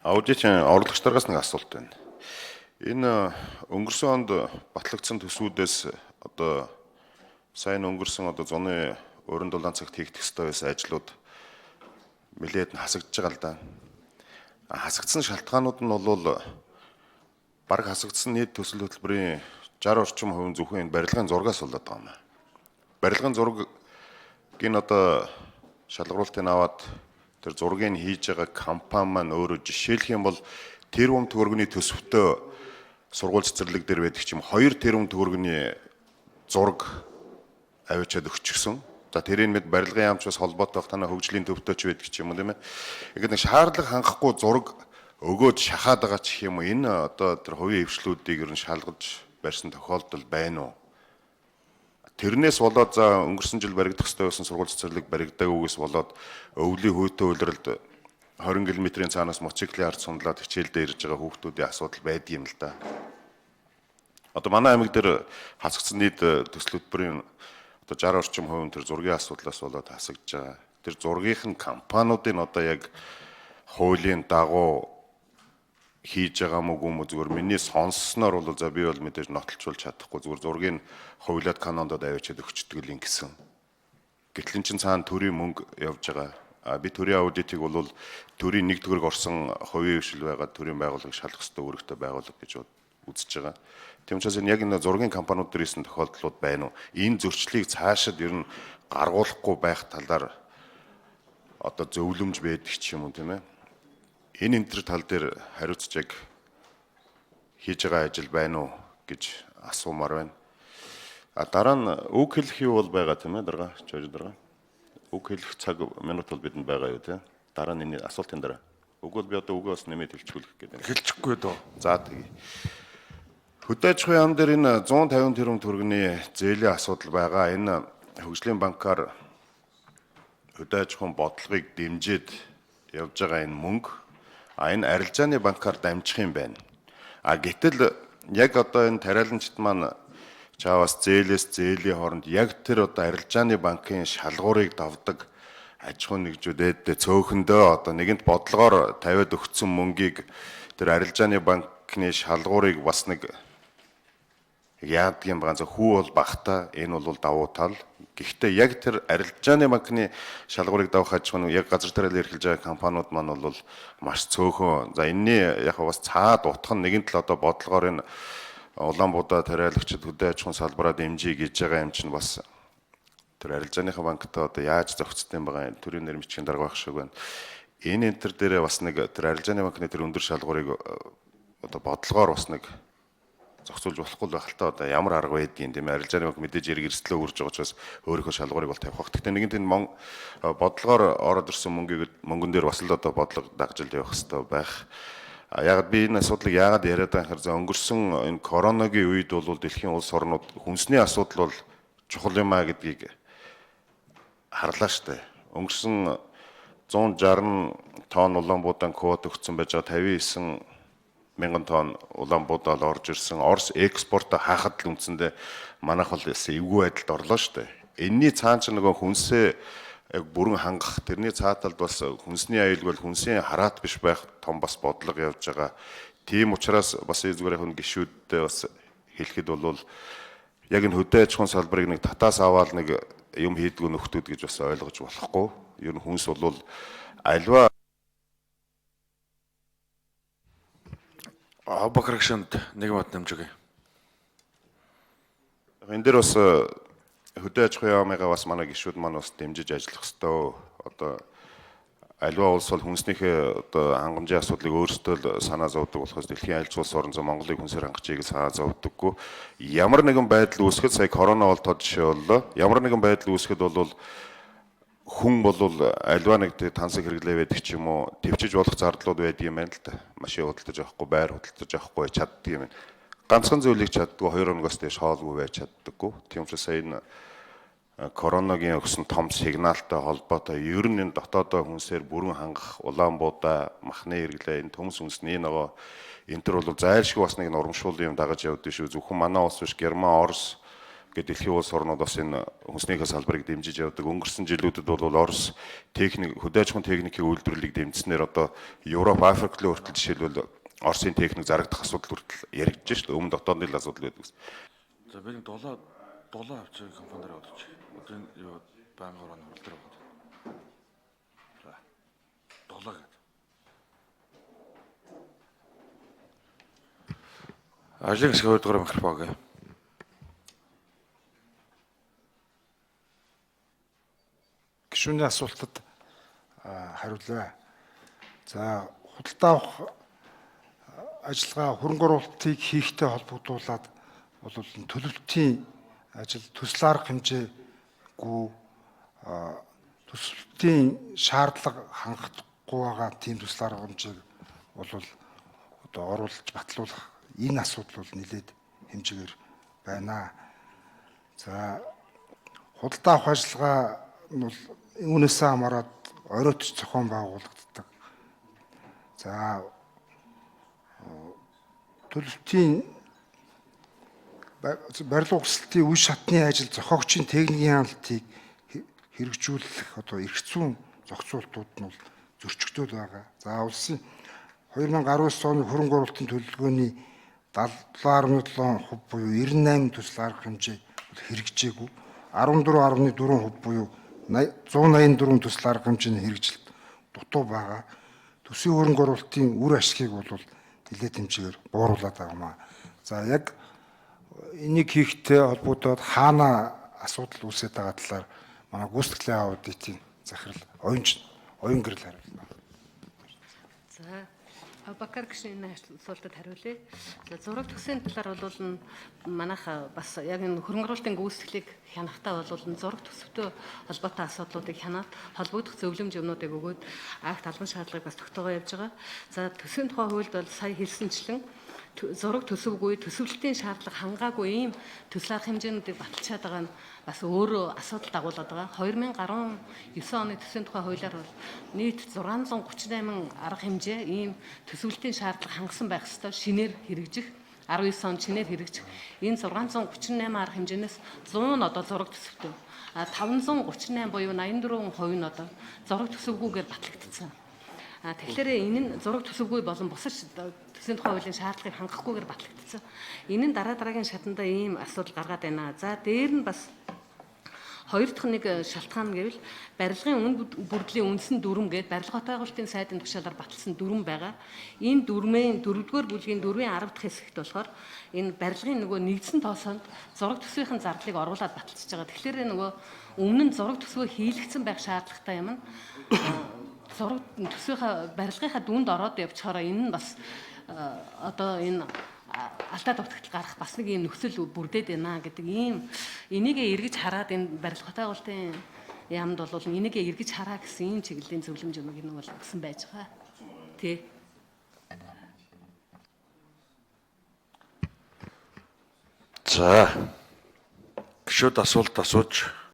Аудитын орлогчдоос нэг асуулт байна. Энэ өнгөрсөн онд батлагдсан төсвүүдээс одоо сайн өнгөрсөн одоо зуны өрн дулаан цагт хийгдэх ёстой байсан ажлууд нэлээд нь хасагдж байгаа л да. Хасагдсан шалтгаанууд нь бол бараг хасагдсан нийт төсөл хөтөлбөрийн 60 орчим хувийн зөвхөн энэ барилгын зургаас болоод байгаа юм. Барилгын зургийг одоо шалгаруултыг аваад тэр зургийг хийж байгаа компани маань өөрөө жишээлх юм бол тэрбум төгрөгийн төсөвтэй сургууль цэцэрлэг дээр байдаг ч юм 2 тэрбум төгрөгийн зураг авчиад өгчихсөн. За тэрийн мэд барилгын яамчаас холбоотой танай хөгжлийн төвтэй ч байдаг ч юм уу тийм ээ. Ингээд нэг шаардлага хангахгүй зураг өгөөд шахаад байгаа ч юм уу энэ одоо тэр хувийн хвшлүүдийг ер нь шалгаж барьсан тохиолдол байна уу? Тэрнээс болоод за өнгөрсөн жил баригдах ёстой байсан сургууль цэцэрлэг баригдаагүйгээс болоод өвлийн хүйтэй үйлрэлд 20 км-ийн цаанаас мотоциклийн ард сундлаад хичээлдээ ирж байгаа хүүхдүүдийн асуудал байдаг юм л да. Одоо манай аймаг дээр хасагдсан нийт төсөл хөтөлбөрийн одоо 60 орчим хувийн тэр зургийн асуудлаас болоод хасагдж байгаа. Тэр зургийнх нь компаниудын одоо яг хуулийн дагуу хийж байгаа мөг зүгээр миний сонссноор бол за би бол мэдээж нотолчулж чадахгүй зүгээр зургийг хувилаад канондод авчиад өгчдөг л ингэсэн. Гэтэл эн чин цаана төрийн мөнгө явж байгаа. Би төрийн аудитыг бол төрийн 1 төгрөг орсон хувийн хвшил байгаа төрийн байгууллагыг шалгах ёстой үүрэгтэй байгууллага гэж үзэж байгаа. Тийм учраас яг энэ зургийн компаниуд дээр ирсэн тохиолдлууд байна уу? Энэ зөрчлийг цаашид ер нь гаргуулахгүй байх талаар одоо зөвлөмж байдаг ч юм уу тийм ээ. Энэ тал дээр хариуцж яг хийж байгаа ажил байна уу гэж асуумаар байна. Дараа нь үг хэлэх юу бол байгаа тийм ээ дарга жож дарга. Үг хэлэх цаг минут бол бидэнд байгаа юу тийм. Дараа нь энэ асуултын дараа. Үг бол би одоо үгээ бас нэмээд хэлчихүүлэх гэдэг. Хэлчихгүй дөө. За тэгье. Хөдөө аж ахуйн яам дээр энэ 150 тэрбум төгрөгийн зээлийн асуудал байгаа. Энэ хөгжлийн банкаар хөдөө аж ахуйн бодлогыг дэмжиж явж байгаа энэ мөнгө энэ арилжааны банкаар дамжих юм байна. Гэтэл яг одоо энэ тариаланчид маань чаавас зээлээс зээлийн хооронд яг тэр одоо арилжааны банкын шалгуурыг давдаг аж ахуйн нэгжүүдэд цөөхөндөө одоо нэгэнт бодлогоор тавиад өгсөн мөнгийг тэр арилжааны банкны шалгуурыг бас нэг яадаг юм байгаа. Хүү бол багтаа энэ бол давуу тал. Гэхдээ яг тэр арилжааны банкны шалгуурыг давах аж ахуйн яг газар тариалан эрхэлж байгаа компаниуд маань бол маш цөөхөн. За энэний яг бас цаад утга нь нэгэн тал одоо бодлогоор энэ Улаанбуудаа тариалагчид хөдөө аж ахуйн салбараа дэмжиж гэж байгаа юм чинь бас тэр арилжааныхаа банктай одоо яаж зохицтой юм байгаа төрийн нэрмжийн дарга байх шиг байна. Энэ энтер дээрээ бас нэг тэр арилжааны банкны тэр өндөр шалгуурыг одоо бодлогоор бас нэг зохицуулж болохгүй байх л та одоо ямар арга байдгийг тийм арилжааны банк мэдээж эрг эрсдлөө үрж байгаа учраас өөрийнхөө шалгуурыг бол тавих байх. Гэхдээ нэгэн тийм бодлогоор ороод ирсэн мөнгөн дээр бас л одоо бодлого дагжилд явах хэрэгтэй байх. Яг би энэ асуудлыг яагаад яриад байгаа хэрэг өнгөрсөн энэ коронавигийн үед бол дэлхийн улс орнууд хүнсний асуудал бол чухал юм а гэдгийг харлаа штэ. Өнгөрсөн 160 тонн Улаанбуудаан квот өгсөн байж байгаа 59 мянган тонн Улаанбуудаад орж ирсэн. Орос экспорт хаахад л үндсэндээ манайх бол эвгүй байдалд орлоо штэ. Энийний цаана ч нөгөө хүнсээ бүрэн хангах тэрний цааталд бас хүнсний аюулгүй хүнсийн хараат биш байх том бас бодлого явж байгаа. Тийм учраас бас зүгээр яг гişүүдтэй бас хэлэхэд бол яг энэ хөдөө аж ахуйн салбарыг нэг татаас аваад нэг юм хийдгүү нөхдүүд гэж бас ойлгож болохгүй. Ер нь хүнс бол альва Бакрагшанд нэг мод нэмж өгье. Энэ дээр бас хөдөө аж ахуйн яамыгаа бас манай гишүүд маань бас дэмжиж ажиллах ёстой. Одоо альва улс бол хүнснийхээ одоо хангамжийн асуудлыг өөрсдөө л санаа зовдөг болохоос дэлхийн аль ч улс орон зай Монголыг хүнсээр хангахыг санаа зовдөггүй. Ямар нэгэн байдал үүсгэхэд сая корона бол тод жишээ боллоо. Ямар нэгэн байдал үүсгэхэд бол хүн бол альва нэг тансаг хэрэглээ байдаг ч юм уу төвчж болох зардлууд байдаг юм байна л да. Машин худалдаж авахгүй, байр худалдаж авахгүй чаддаг юм байна. Ганцхан зүйлийг чаддгүй 2 хоногоос дээш хоолгүй байж чаддаггүй. Тийм учраас сая энэ коронавигийн өгсөн том сигналтай холбоотой ер нь энэ дотоодоо хүнсээр бүрэн хангах Улаанбуудаа махны хэрэглээ энэ төмс хүнсний нөгөө энэ төр бол зайлшгүй бас нэг урамшуул юм дагаж явдсан шүү. Зөвхөн манай улс биш Герман, Орос, гэдэг дэлхийн улс орнууд бас энэ хүнснийхээ салбарыг дэмжиж явдаг. Өнгөрсөн жилүүдэд бол Орос хөдөө аж ахуйн техникийн үйлдвэрлэлийг дэмжснээр одоо Европ, Африк руу хүртэл жишээлбэл Оросын техник зарагдах асуудал хүртэл яригдж шүү дээ. Өмнө дотоодны л асуудал байдаг. За би нэг дулаан авчиг компанидаар бодож. Одоо энэ юу байнгын орооны хурал дээр байна. За. Дулаа гэдэг. Ажлын хэсэг 2 дугаар микрофон гээ. Гишүүний асуултад хариулъя. За, худалдаа авах ажиллагаа хөрөнгө оруулалтыг хийхтэй холбогдуулаад бол төлөвлөлтийн ажил төсөл арга хэмжээгүй төсөлтийн шаардлага хангахгүй байгаа тийм төсөл арга хэмжээг бол одоо оруулж батлуулах энэ асуудал бол нэлээд хэмжээгээр байна. За, худалдаа авах ажиллагаа нь бол үүнээсээ хамаарат оройтч зохион байгуулагддаг. За, төлөвлөлтийн барилга өрсөлдөлийн үе шатны ажил зохиогчийн техникийн хяналтыг хэрэгжүүлэх одоо эрх зүйн зохицуултууд нь бол зөрчигдөд байгаа. За, улсын 2019 оны хөрөнгө оруулалтын төлөвлөгөөний 70.7% буюу 98 төсөл арга хэмжээ хэрэгжээгүй. 14.4% буюу 184 төсөл арга хэмжээний хэрэгжилт дутуу байгаа. Төсвийн хөрөнгө оруулалтын үр ашгийг бол нэлээд хэмжээгээр бууруулад байгаамаа. За, яг энийг хийхтэй холбогдоод хаана асуудал үүсэж байгаа талаар манай гүйцэтгэлийн аудитын захирал оюун гэрэл хариулна. За, Абакар гишүүний асуултад хариулъя. За, зураг төсвийн талаар бол манайх бас яг энэ хөрөнгө оруулалтын гүйцэтгэлийг хянахтаа бол зураг төсөвтэй холбоотой асуудлуудыг хянаад холбогдох зөвлөмж юмнуудыг өгөөд акт албан шаардлагыг бас тогтоогоо явж байгаа. За, төсвийн тухай хуульд бол сая хэлсэнчлэн зураг төсөвгүй төсөвлөлтийн шаардлага хангаагүй ийм төсөл арга хэмжээнүүдийг баталчаад байгаа нь бас өөрөө асуудал дагуулад байгаа. 2019 оны төсвийн тухай хуулиар бол нийт 638 арга хэмжээ ийм төсөвлөлтийн шаардлага хангасан байх ёстой шинээр хэрэгжих 19 онд шинээр хэрэгжих энэ 638 арга хэмжээнээс 100 нь одоо зураг төсөвтэй. 538 буюу 84% нь одоо зураг төсөвгүйгээр батлагдсан. Тэгэхээр энэ нь зураг төсөвгүй болон бусад төсвийн тухай хуулийн шаардлагыг хангахгүйгээр батлагдсан. Энэ нь дараагийн шатанда ийм асуудал гаргаад байна. За, дээр нь бас хоёр дахь нэг шалтгаан гэвэл барилгын үн бүрдлийн үндсэн дүрм гээд барилга хот байгуулалтын сайдын тушаалаар баталсан дүрм байгаа. Энэ дүрмийн 4-р бүлгийн 4-ийн 10 дахь хэсэгт болохоор энэ барилгын нөгөө нэгдсэн тоосонд зураг төсвийн зардалыг оруулаад баталчихж байгаа. Тэгэхээр нөгөө өмнө нь зураг төсвөө хийлэгдсэн байх шаардлагатай юм нь зураг төсвийнхаа барилгынхаа дүнд ороод явчихаараа энэ нь бас одоо энэ алдаа дутагдал гарах бас нэг юм нөхцөл бүрдээд байна гэдэг ийм энийгээ эргэж хараад энэ барилга хот байгуулалтын яамд бол энийгээ эргэж хараа гэсэн ийм чиглэлийн зөвлөмж юм гэнэ бол өгсөн байж байгаа. Тэ. За. Гişүүд асуулт асууж